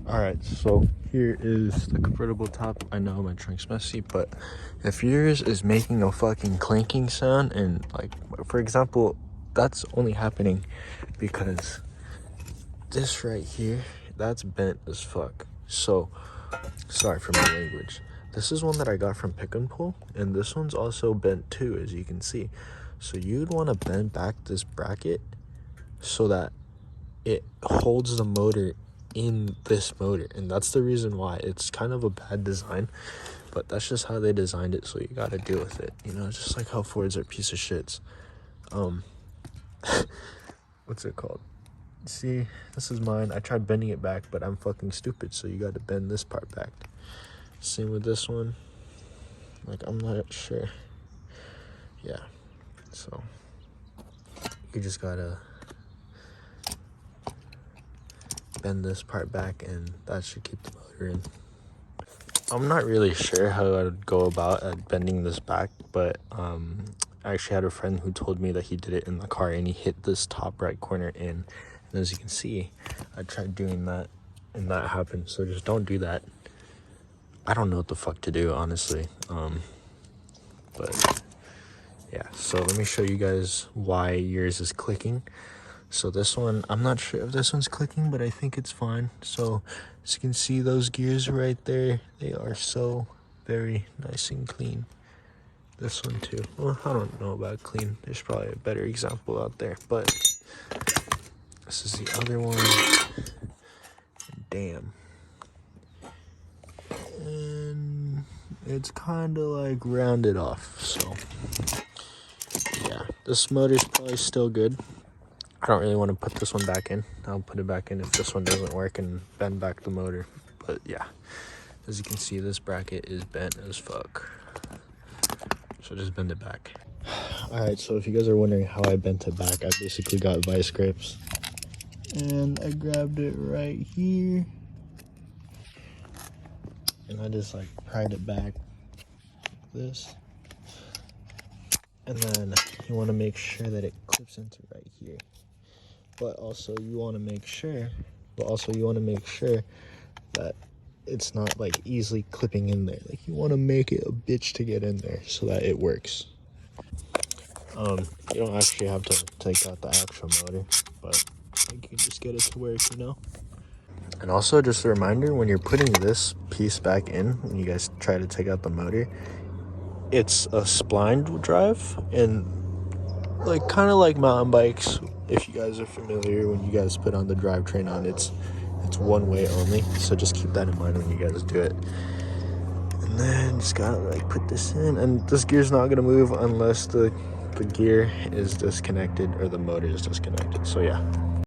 Alright, so here is the convertible top. I know my trunk's messy, but if yours is making a fucking clanking sound, and like, for example, that's only happening because this right here, that's bent as fuck. So, sorry for my language. This is one that I got from Pick and Pull, and this one's also bent too, as you can see. So you'd want to bend back this bracket so that it holds the motor in this motor, and that's the reason why it's kind of a bad design, but that's just how they designed it, so you gotta deal with it, you know, just like how Fords are piece of shits. What's it called? See, this is mine. I tried bending it back, but I'm fucking stupid, so you gotta bend this part back. Same with this one. Like, I'm not sure. Yeah, so you just gotta bend this part back, and that should keep the motor in. I'm not really sure how I'd go about bending this back, but I actually had a friend who told me that he did it in the car, and he hit this top right corner in, and as you can see, I tried doing that and that happened. So just don't do that. I don't know what the fuck to do, honestly. But yeah, so let me show you guys why yours is clicking. So this one, I'm not sure if this one's clicking, but I think it's fine. So as you can see, those gears right there, they are so very nice and clean. This one too. Well, I don't know about clean. There's probably a better example out there, but this is the other one. Damn. And it's kind of like rounded off. So yeah, this motor's probably still good. I don't really want to put this one back in. I'll put it back in if this one doesn't work and bend back the motor. But yeah, as you can see, this bracket is bent as fuck. So just bend it back. Alright, so if you guys are wondering how I bent it back, I basically got vice grips. And I grabbed it right here. And I just like pried it back like this. And then you want to make sure that it clips into right here. But also you want to make sure that it's not like easily clipping in there. Like, you want to make it a bitch to get in there so that it works. You don't actually have to take out the actual motor, but like, you can just get it to work, you know. And also, just a reminder, when you're putting this piece back in, when you guys try to take out the motor, it's a splined drive, and like kind of like mountain bikes, if you guys are familiar, when you guys put on the drivetrain on, it's one way only, so just keep that in mind when you guys do it. And then just gotta like put this in, and this gear's not gonna move unless the gear is disconnected or the motor is disconnected. So yeah.